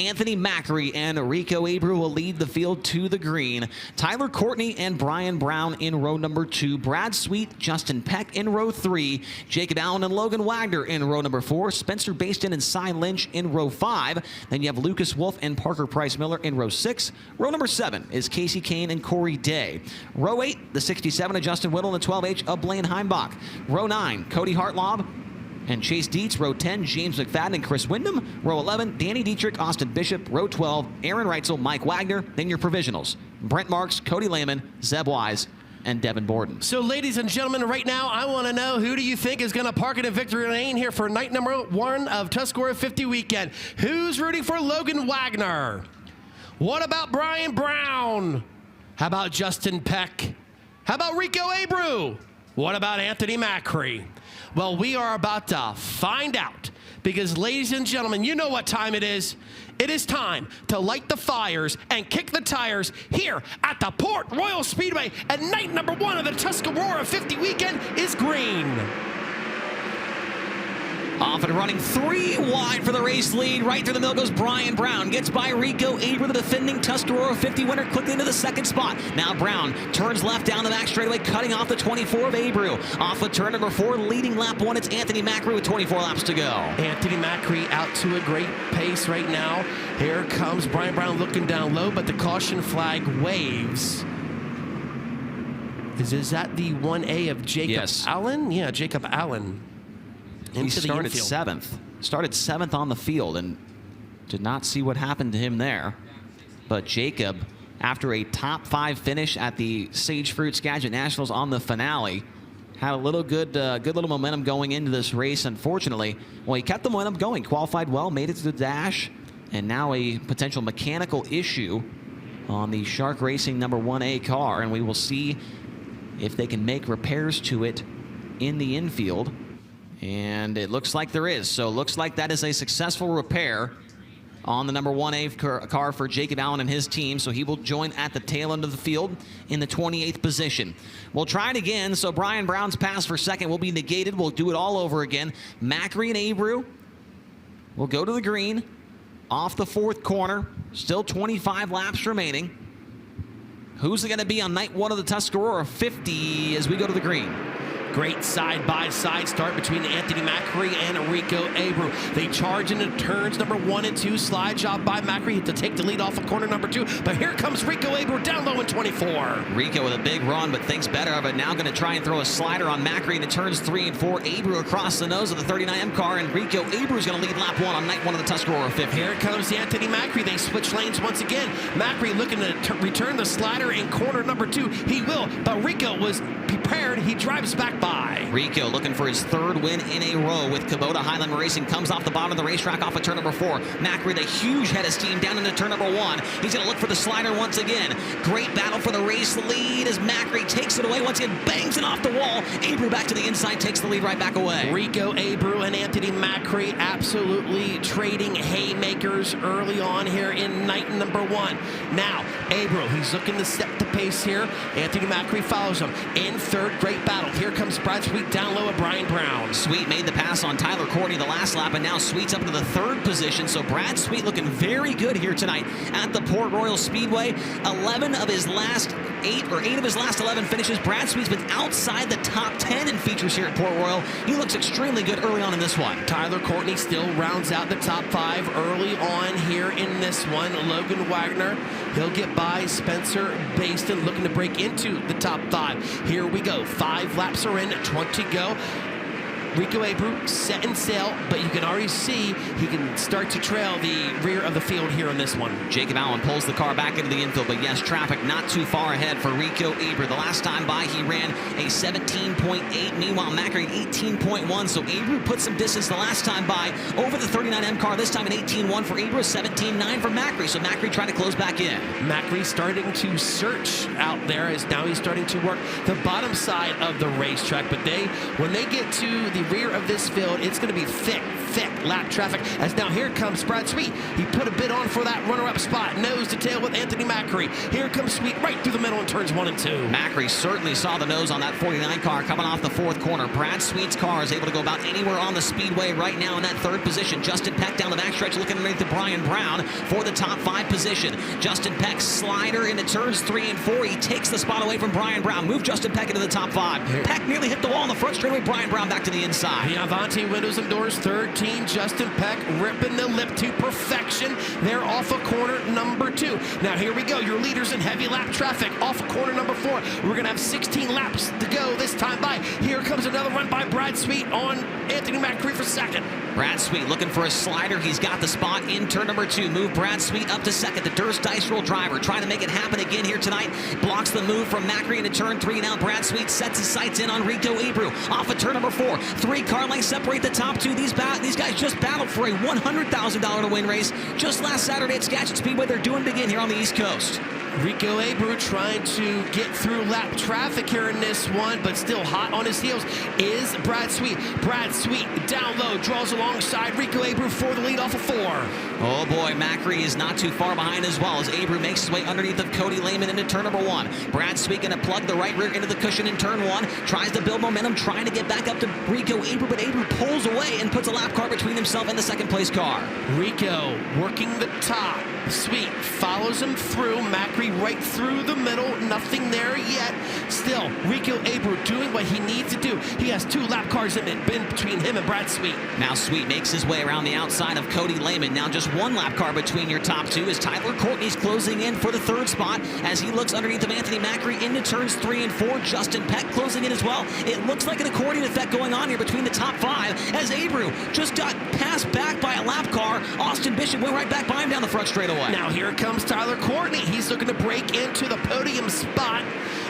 Anthony Macri and Rico Abreu will lead the field to the green. Tyler Courtney and Brian Brown in row number 2. Brad Sweet, Justin Peck in row 3. Jacob Allen and Logan Wagner in row number 4. Spencer Bayston and Cy Lynch in row 5. Then you have Lucas Wolfe and Parker Price Miller in row 6. Row number 7 is Casey Kahne and Corey Day. Row 8, the 67 of Justin Whittall and the 12H of Blaine Heimbach. Row 9, Cody Hartlaub and Chase Dietz. Row 10, James McFadden and Chris Windom. Row 11, Danny Dietrich, Austin Bishop. Row 12, Aaron Reutzel, Mike Wagner. Then your provisionals: Brent Marks, Cody Lehman, Zeb Wise, and Devon Borden. So, ladies and gentlemen, right now, I want to know, who do you think is going to park it in victory lane here for night number 1 of Tuscarora 50 weekend? Who's rooting for Logan Wagner? What about Brian Brown? How about Justin Peck? How about Rico Abreu? What about Anthony Macri? Well, we are about to find out, because, ladies and gentlemen, you know what time it is. It is time to light the fires and kick the tires here at the Port Royal Speedway, and night number 1 of the Tuscarora 50 weekend is green. Off and running 3 wide for the race lead. Right through the middle goes Brian Brown. Gets by Rico Abreu, the defending Tuscarora 50 winner, quickly into the 2nd spot. Now Brown turns left down the back straightaway, cutting off the 24 of Abreu. Off of turn number 4, leading lap 1, it's Anthony Macri with 24 laps to go. Anthony Macri out to a great pace right now. Here comes Brian Brown looking down low, but the caution flag waves. Is that the 1A of Jacob Allen? Yeah, Jacob Allen. He started 7th. Started 7th on the field and did not see what happened to him there. But Jacob, after a top 5 finish at the Sage Fruit Skagit Nationals on the finale, had a little good little momentum going into this race. Unfortunately, well, he kept the momentum going, qualified well, made it to the dash, and now a potential mechanical issue on the Shark Racing number 1A car, and we will see if they can make repairs to it in the infield. And it looks like there is. So it looks like that is a successful repair on the number 1A car for Jacob Allen and his team. So he will join at the tail end of the field in the 28th position. We'll try it again. So Brian Brown's pass for 2nd will be negated. We'll do it all over again. Macri and Abreu will go to the green off the 4th corner. Still 25 laps remaining. Who's it going to be on night 1 of the Tuscarora 50 as we go to the green? Great side-by-side start between Anthony Macri and Rico Abreu. They charge into turns number 1 and 2. Slide job by Macri to take the lead off of corner number 2. But here comes Rico Abreu down low in 24. Rico with a big run, but thinks better of it. Now going to try and throw a slider on Macri into turns 3 and 4. Abreu across the nose of the 39M car, and Rico Abreu is going to lead lap 1 on night 1 of the Tuscarora 50. Here comes Anthony Macri. They switch lanes once again. Macri looking to return the slider in corner number 2. He will, but Rico was prepared. He drives back by. Rico looking for his 3rd win in a row with Kubota Highland Racing. Comes off the bottom of the racetrack off of turn number 4. Macri with a huge head of steam down into turn number 1. He's going to look for the slider once again. Great battle for the race lead as Macri takes it away once again, bangs it off the wall. Abreu back to the inside, takes the lead right back away. Rico Abreu and Anthony Macri absolutely trading haymakers early on here in night number 1. Now, Abreu, he's looking to set the pace here. Anthony Macri follows him in 3rd. Great battle. Here comes Brad Sweet down low at Brian Brown. Sweet made the pass on Tyler Courtney the last lap, and now Sweet's up into the 3rd position. So Brad Sweet looking very good here tonight at the Port Royal Speedway. 8 of his last 11 finishes. Brad Sweet's been outside the top 10 in features here at Port Royal. He looks extremely good early on in this one. Tyler Courtney still rounds out the top 5 early on here in this one. Logan Wagner, he'll get by Spencer Bayston, looking to break into the top 5. Here we go. 5 laps are in, 20 go. Rico Abreu setting sail, but you can already see he can start to trail the rear of the field here on this one. Jacob Allen pulls the car back into the infield, but yes, traffic not too far ahead for Rico Abreu. The last time by, he ran a 17.8. Meanwhile, Macri 18.1. So Abreu put some distance the last time by over the 39M car. This time an 18.1 for Abreu, 17.9 for Macri. So Macri trying to close back in. Macri starting to search out there as now he's starting to work the bottom side of the racetrack. But when they get to the rear of this field, it's going to be thick thick lap traffic. As now here comes Brad Sweet. He put a bid on for that runner-up spot. Nose to tail with Anthony Macri. Here comes Sweet right through the middle in turns 1 and 2. Macri certainly saw the nose on that 49 car coming off the 4th corner. Brad Sweet's car is able to go about anywhere on the speedway right now in that 3rd position. Justin Peck down the backstretch looking underneath to Brian Brown for the top 5 position. Justin Peck slider into turns 3 and 4. He takes the spot away from Brian Brown. Move Justin Peck into the top 5. Peck nearly hit the wall on the front straightaway. Brian Brown back to the inside. The Avanti windows and doors 13. Justin Peck ripping the lip to perfection. They're off of corner number 2. Now here we go. Your leaders in heavy lap traffic off of corner number 4. We're going to have 16 laps to go this time by. Here comes another run by Brad Sweet on Anthony Macri for 2nd. Brad Sweet looking for a slider. He's got the spot in turn number 2. Move Brad Sweet up to 2nd. The Durst Dice Roll driver trying to make it happen again here tonight. Blocks the move from Macri into turn 3. Now Brad Sweet sets his sights in on Rico Abreu off of turn number 4. 3 car lengths separate the top 2. These guys just battled for a $100,000 to win race just last Saturday at Skagit Speedway. They're doing it again here on the East Coast. Rico Abreu trying to get through lap traffic here in this one, but still hot on his heels is Brad Sweet. Brad Sweet down low, draws alongside Rico Abreu for the lead off of 4. Oh boy, Macri is not too far behind as well as Abreu makes his way underneath of Cody Lehman into turn number 1. Brad Sweet going to plug the right rear into the cushion in turn 1. Tries to build momentum, trying to get back up to Rico Abreu, but Abreu pulls away and puts a lap car between himself and the 2nd place car. Rico working the top. Sweet follows him through. Macri right through the middle. Nothing there yet. Still, Rico Abreu doing what he needs to do. He has 2 lap cars in between him and Brad Sweet. Now Sweet makes his way around the outside of Cody Lehman. Now just 1 lap car between your top 2 as Tyler Courtney's closing in for the 3rd spot as he looks underneath of Anthony Macri into turns 3 and 4. Justin Peck closing in as well. It looks like an accordion effect going on here between the top 5 as Abreu just got passed back by a lap car. Austin Bishop went right back by him down the front straightaway. Now here comes Tyler Courtney. He's looking to break into the podium spot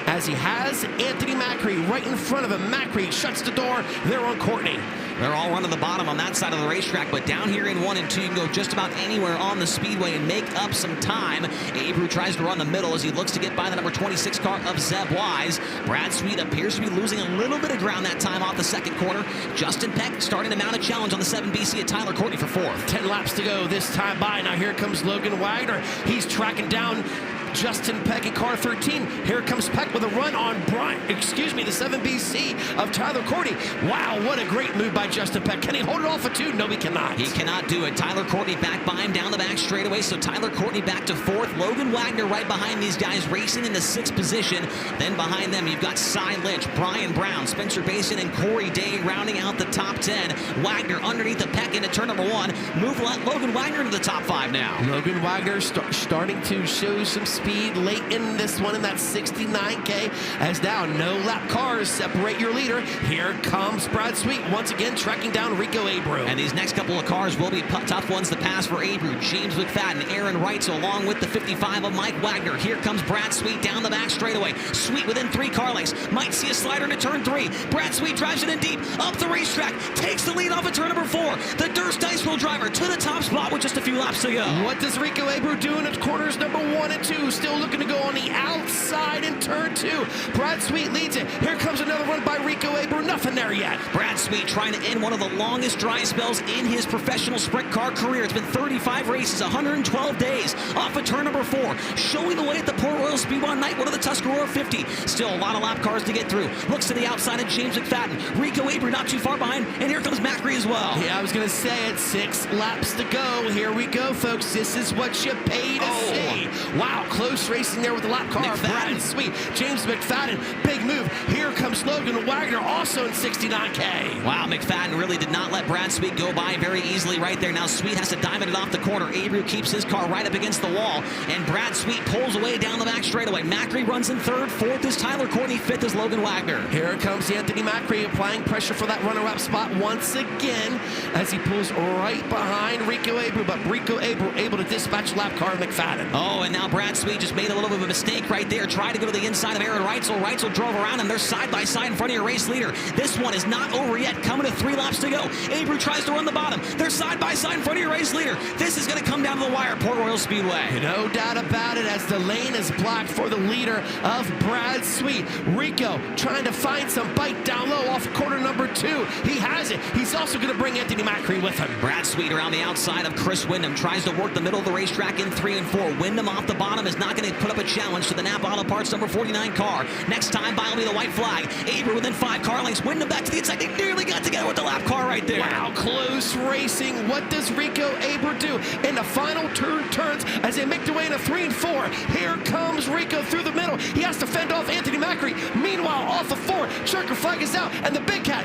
as he has Anthony Macri right in front of him. Macri shuts the door. They're on Courtney. They're all running the bottom on that side of the racetrack, but down here in 1 and 2, you can go just about anywhere on the speedway and make up some time. Abreu tries to run the middle as he looks to get by the number 26 car of Zeb Wise. Brad Sweet appears to be losing a little bit of ground that time off the 2nd corner. Justin Peck starting to mount a challenge on the 7BC at Tyler Courtney for 4th. 10 laps to go this time by. Now here comes Logan Wagner. He's tracking down Justin Peck in car 13. Here comes Peck with a run on the 7BC of Tyler Courtney. Wow, what a great move by Justin Peck. Can he hold it off for 2? No, he cannot. He cannot do it. Tyler Courtney back by him down the back straightaway, so Tyler Courtney back to 4th. Logan Wagner right behind these guys, racing in the 6th position. Then behind them, you've got Cy Lynch, Brian Brown, Spencer Bayston, and Corey Day rounding out the top 10. Wagner underneath the Peck into turn number 1. Move Logan Wagner into the top 5 now. Logan Wagner starting to show some speed late in this one in that 69K as now no lap cars separate your leader. Here comes Brad Sweet once again tracking down Rico Abreu. And these next couple of cars will be tough ones to pass for Abreu. James McFadden, Aaron Reutzel along with the 55 of Mike Wagner. Here comes Brad Sweet down the back straightaway. Sweet within 3 car lengths. Might see a slider into turn 3. Brad Sweet drives it in deep up the racetrack. Takes the lead off of turn number 4. The Durst Dice Roll driver to the top spot with just a few laps to go. What does Rico Abreu do in corners number 1 and 2? Still looking to go on the outside in turn 2. Brad Sweet leads it. Here comes another run by Rico Abreu. Nothing there yet. Brad Sweet trying to end one of the longest dry spells in his professional sprint car career. It's been 35 races, 112 days off of turn number 4. Showing the way at the Port Royal Speedway night, one of the Tuscarora 50. Still a lot of lap cars to get through. Looks to the outside of James McFadden. Rico Abreu not too far behind, and here comes Macri as well. Yeah, I was going to say it. 6 laps to go. Here we go, folks. This is what you pay to see. Wow, close racing there with the lap car. McFadden. Brad Sweet, James McFadden, big move. Here comes Logan Wagner, also in 69K. Wow, McFadden really did not let Brad Sweet go by very easily right there. Now Sweet has to diamond it off the corner. Abreu keeps his car right up against the wall, and Brad Sweet pulls away down the back straightaway. Macri runs in 3rd, 4th is Tyler Courtney, 5th is Logan Wagner. Here comes Anthony Macri applying pressure for that runner-up spot once again as he pulls right behind Rico Abreu, but Rico Abreu able to dispatch lap car McFadden. Oh, and now Brad Sweet Sweet just made a little bit of a mistake right there. Tried to go to the inside of Aaron Reutzel. Reutzel drove around him. They're side by side in front of your race leader. This one is not over yet. Coming to 3 laps to go. Abreu tries to run the bottom. They're side by side in front of your race leader. This is going to come down to the wire, Port Royal Speedway. No doubt about it, as the lane is blocked for the leader of Brad Sweet. Rico trying to find some bite down low off corner number 2. He has it. He's also going to bring Anthony Macri with him. Brad Sweet around the outside of Chris Windom. Tries to work the middle of the racetrack in 3 and 4. Windom off the bottom is not going to put up a challenge to the Napa Auto Parts number 49 car. Next time by will be the white flag. Abreu within 5 car lengths. Windom back to the inside. They nearly got together with the lap car right there. Wow, close racing. What does Rico Abreu do? In the final turns as they make their way into 3 and 4. Here comes Rico through the middle. He has to fend off Anthony Macri. Meanwhile, off of 4, checker flag is out, and the big cat,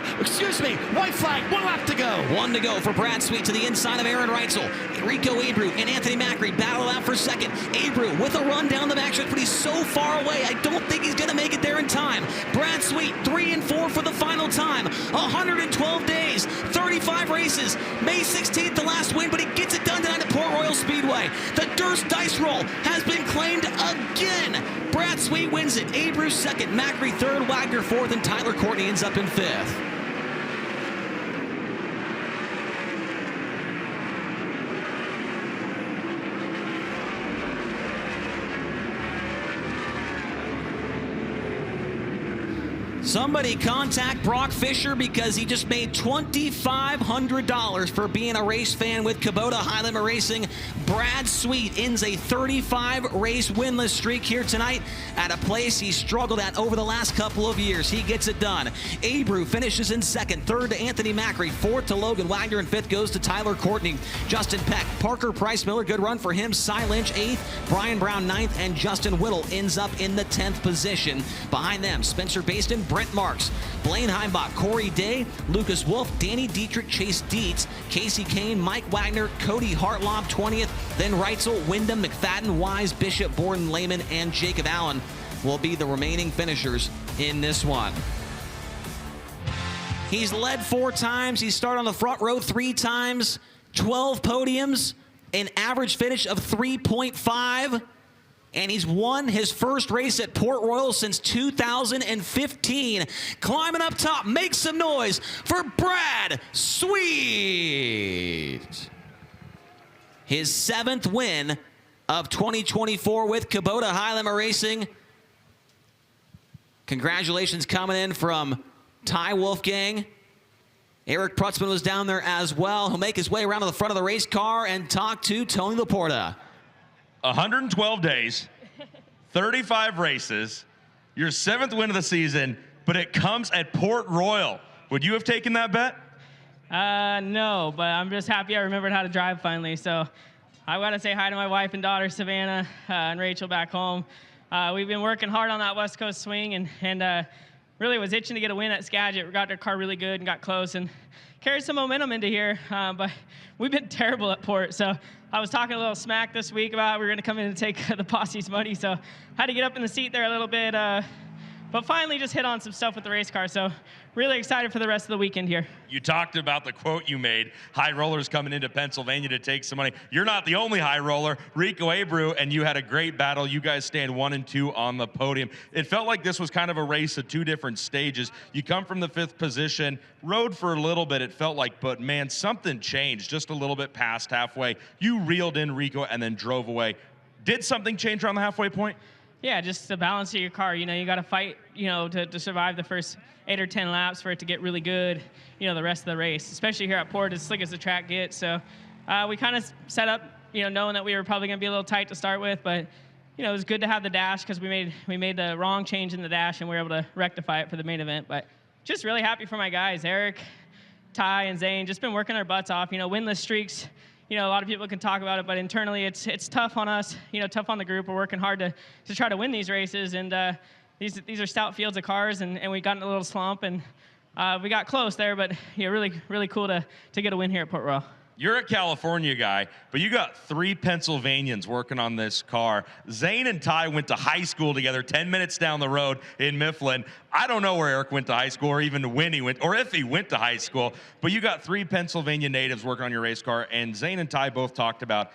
white flag, 1 lap to go. 1 to go for Brad Sweet to the inside of Aaron Reutzel. Rico Abreu and Anthony Macri battle out for second. Abreu with a run down the backstretch, but he's so far away, I don't think he's going to make it there in time. Brad Sweet, 3 and 4 for the final time. 112 days, 35 races. May 16th, the last win, but he gets it done tonight at Port Royal Speedway. The Durst dice roll has been claimed again. Brad Sweet wins it. Abreu second, Macri third, Wagner fourth, and Tyler Courtney ends up in 5th. Somebody contact Brock Fisher because he just made $2,500 for being a race fan with Kubota Heimbach Racing. Brad Sweet ends a 35-race winless streak here tonight at a place he struggled at over the last couple of years. He gets it done. Abreu finishes in second, third to Anthony Macri, fourth to Logan Wagner, and fifth goes to Tyler Courtney. Justin Peck, Parker Price Miller, good run for him. Cy Lynch, 8th, Brian Brown, 9th, and Justin Whittall ends up in the 10th position. Behind them, Spencer Bayston, Brent Marks, Blaine Heimbach, Corey Day, Lucas Wolfe, Danny Dietrich, Chase Dietz, Casey Kahne, Mike Wagner, Cody Hartlaub, 20th, then Reutzel, Windom, McFadden, Wise, Bishop, Borden, Lehman, and Jacob Allen will be the remaining finishers in this one. He's led 4 times. He started on the front row 3 times, 12 podiums, an average finish of 3.5. And he's won his first race at Port Royal since 2015. Climbing up top, make some noise for Brad Sweet. His 7th win of 2024 with Kubota Heimbach Racing. Congratulations coming in from Ty Wolfgang. Eric Prutzman was down there as well. He'll make his way around to the front of the race car and talk to Tony Laporta. 112 days, 35 races, your 7th win of the season, but it comes at Port Royal. Would you have taken that bet? No, but I'm just happy I remembered how to drive finally. So I want to say hi to my wife and daughter, Savannah and Rachel back home. We've been working hard on that West Coast swing and really was itching to get a win at Skagit. We got their car really good and got close and carried some momentum into here, but we've been terrible at Port. So I was talking a little smack this week about we were going to come in and take the posse's money, so I had to get up in the seat there a little bit, but finally just hit on some stuff with the race car, so really excited for the rest of the weekend here. You talked about the quote you made, high rollers coming into Pennsylvania to take some money. You're not the only high roller. Rico Abreu and you had a great battle. You guys stand 1 and 2 on the podium. It felt like this was kind of a race at 2 different stages. You come from the 5th position, rode for a little bit, it felt like, but man, something changed just a little bit past halfway. You reeled in Rico and then drove away. Did something change around the halfway point? Yeah, just the balance of your car. You know, you got to fight, you know, to survive the first 8 or 10 laps for it to get really good, you know, the rest of the race, especially here at Port, as slick as the track gets. So we kind of set up, you know, knowing that we were probably going to be a little tight to start with, but, you know, it was good to have the dash because we made the wrong change in the dash and we were able to rectify it for the main event. But just really happy for my guys, Eric, Ty, and Zane, just been working their butts off. You know, winless streaks, you know, a lot of people can talk about it, but internally it's tough on us, you know, tough on the group. We're working hard to try to win these races, and these are stout fields of cars, and we got in a little slump, and we got close there, but yeah, really cool to get a win here at Port Royal. You're a California guy, but you got 3 Pennsylvanians working on this car. Zane and Ty went to high school together 10 minutes down the road in Mifflin. I don't know where Eric went to high school or even when he went, or if he went to high school, but you got 3 Pennsylvania natives working on your race car, and Zane and Ty both talked about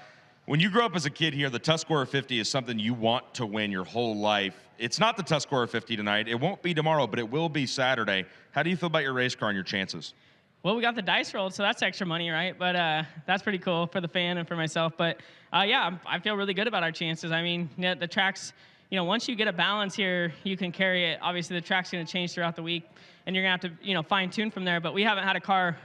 When you grow up as a kid here, the Tuscarora 50 is something you want to win your whole life. It's not the Tuscarora 50 tonight. It won't be tomorrow, but it will be Saturday. How do you feel about your race car and your chances? Well, we got the dice rolled, so that's extra money, right? But that's pretty cool for the fan and for myself. But yeah, I feel really good about our chances. I mean, the track's, once you get a balance here, you can carry it. Obviously, the track's going to change throughout the week, and you're going to have to, fine tune from there. But we haven't had a car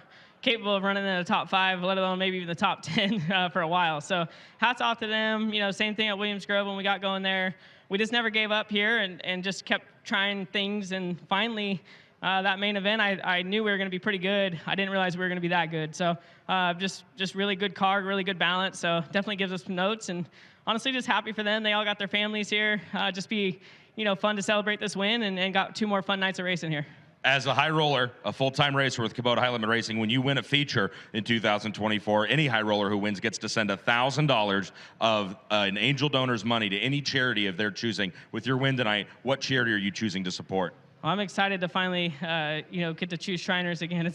capable of running in the top 5, let alone maybe even the top 10 for a while. So hats off to them. Same thing at Williams Grove when we got going there. We just never gave up here and just kept trying things. And finally, that main event, I knew we were going to be pretty good. I didn't realize we were going to be that good. So just really good car, really good balance. So definitely gives us some notes. And honestly, just happy for them. They all got their families here. Just be, fun to celebrate this win and got 2 more fun nights of racing here. As a high roller, a full-time racer with Kubota High Limit Racing, when you win a feature in 2024, any high roller who wins gets to send $1,000 of an angel donor's money to any charity of their choosing. With your win tonight, what charity are you choosing to support? Well, I'm excited to finally, get to choose Shriners again.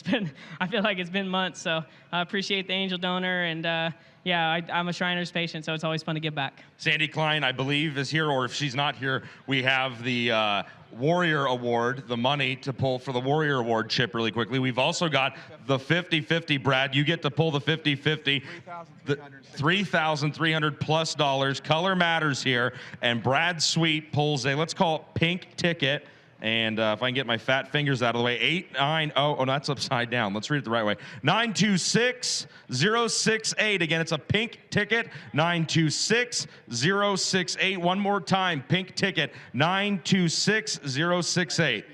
I feel like it's been months, so I appreciate the angel donor, and yeah, I'm a Shriners patient, so it's always fun to give back. Sandy Klein, I believe, is here, or if she's not here, we have the Warrior Award, the money to pull for the Warrior Award chip really quickly. We've also got the 50-50, Brad. You get to pull the 50-50. $3,300 plus dollars. Color matters here, and Brad Sweet pulls a, let's call it pink ticket. And if I can get my fat fingers out of the way, 890, oh, that's upside down. Let's read it the right way. 926068. Again, it's a pink ticket, 926068. One more time, pink ticket, 926068.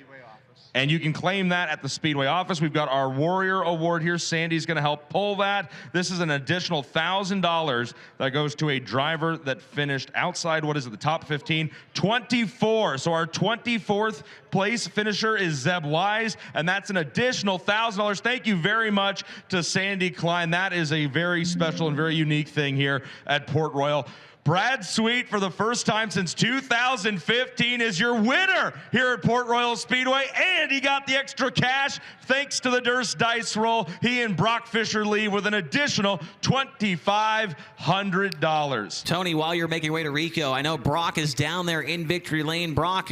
And you can claim that at the Speedway office. We've got our Warrior Award here. Sandy's going to help pull that. This is an additional $1,000 that goes to a driver that finished outside, what is it, the top 15? 24. So our 24th place finisher is Zeb Wise, and that's an additional $1,000. Thank you very much to Sandy Klein. That is a very special and very unique thing here at Port Royal. Brad Sweet, for the first time since 2015, is your winner here at Port Royal Speedway, and he got the extra cash thanks to the Durst dice roll. He and Brock Fisher leave with an additional $2,500. Tony, while you're making your way to Rico, I know Brock is down there in victory lane. Brock,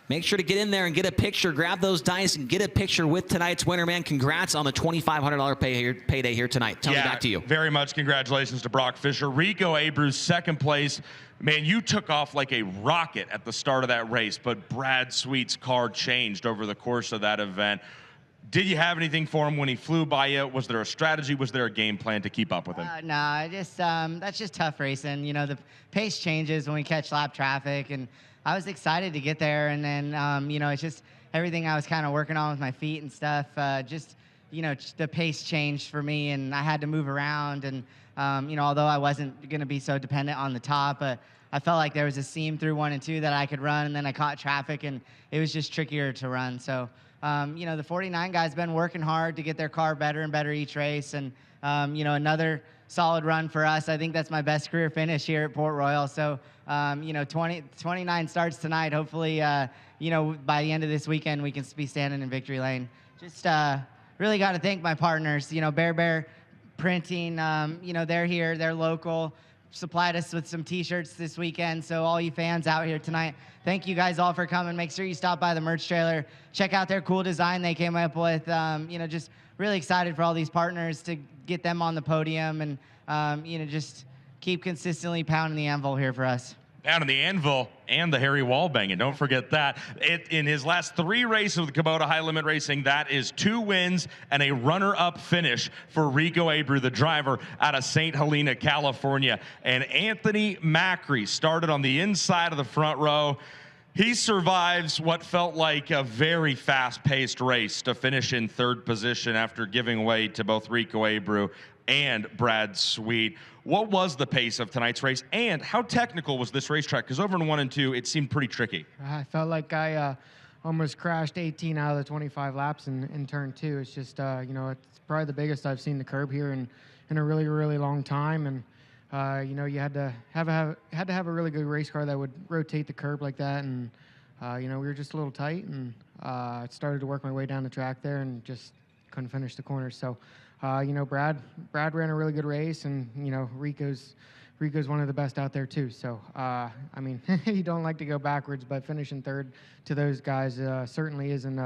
make sure to get in there and get a picture. Grab those dice and get a picture with tonight's winner, man. Congrats on the $2,500 payday here tonight. Tony, back to you. Very much congratulations to Brock Fisher. Rico Abreu, second place. Man, you took off like a rocket at the start of that race, but Brad Sweet's car changed over the course of that event. Did you have anything for him when he flew by you? Was there a strategy? Was there a game plan to keep up with him? No, that's just tough racing. The pace changes when we catch lap traffic, and I was excited to get there, and then, it's just everything I was kind of working on with my feet and stuff, the pace changed for me, and I had to move around, and although I wasn't going to be so dependent on the top, I felt like there was a seam through 1 and 2 that I could run, and then I caught traffic, and it was just trickier to run. So, the 49 guys been working hard to get their car better and better each race, and, another solid run for us. I think that's my best career finish here at Port Royal. So, 29 starts tonight. Hopefully, by the end of this weekend, we can be standing in victory lane. Just really got to thank my partners, Bear Printing, they're here, they're local, supplied us with some t-shirts this weekend. So all you fans out here tonight, thank you guys all for coming. Make sure you stop by the merch trailer, check out their cool design they came up with. Just really excited for all these partners to get them on the podium, and just keep consistently pounding the anvil here for us. Pounding the anvil and the Harry Wall banging. Don't forget that. In his last 3 races with Kubota High Limit Racing, that is 2 wins and a runner-up finish for Rico Abreu, the driver out of St. Helena, California. And Anthony Macri started on the inside of the front row. He survives what felt like a very fast-paced race to finish in 3rd position after giving way to both Rico Abreu and Brad Sweet. What was the pace of tonight's race, and how technical was this racetrack? Because over in 1 and 2, it seemed pretty tricky. I felt like I almost crashed 18 out of the 25 laps in turn 2. It's just, it's probably the biggest I've seen the curb here in a really, really long time. And you had to have a really good race car that would rotate the curb like that. And we were just a little tight, and I started to work my way down the track there and just couldn't finish the corners. So. Brad ran a really good race, and Rico's Rico's one of the best out there too. So, I mean, you don't like to go backwards, but finishing third to those guys certainly isn't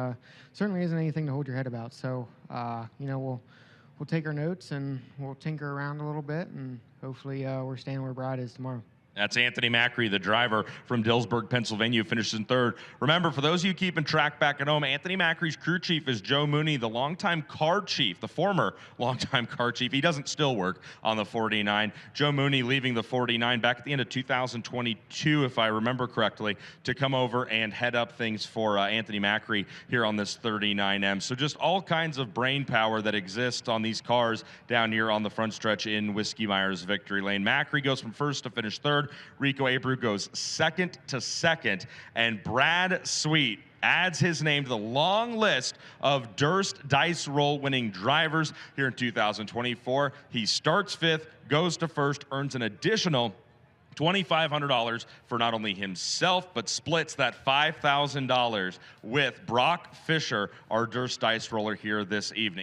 anything to hold your head about. So, you know, we'll take our notes and we'll tinker around a little bit, and hopefully we're staying where Brad is tomorrow. That's Anthony Macri, the driver from Dillsburg, Pennsylvania, who finishes in third. Remember, for those of you keeping track back at home, Anthony Macri's crew chief is Joe Mooney, the longtime car chief, the former longtime car chief. He doesn't still work on the 49. Joe Mooney leaving the 49 back at the end of 2022, if I remember correctly, to come over and head up things for Anthony Macri here on this 39M. So just all kinds of brain power that exists on these cars down here on the front stretch in Whiskey Myers Victory Lane. Macri goes from first to finish third. Rico Abreu goes second to second, and Brad Sweet adds his name to the long list of Durst Dice Roll winning drivers here in 2024. He starts fifth, goes to first, earns an additional $2,500 for not only himself, but splits that $5,000 with Brock Fisher, our Durst Dice Roller here this evening.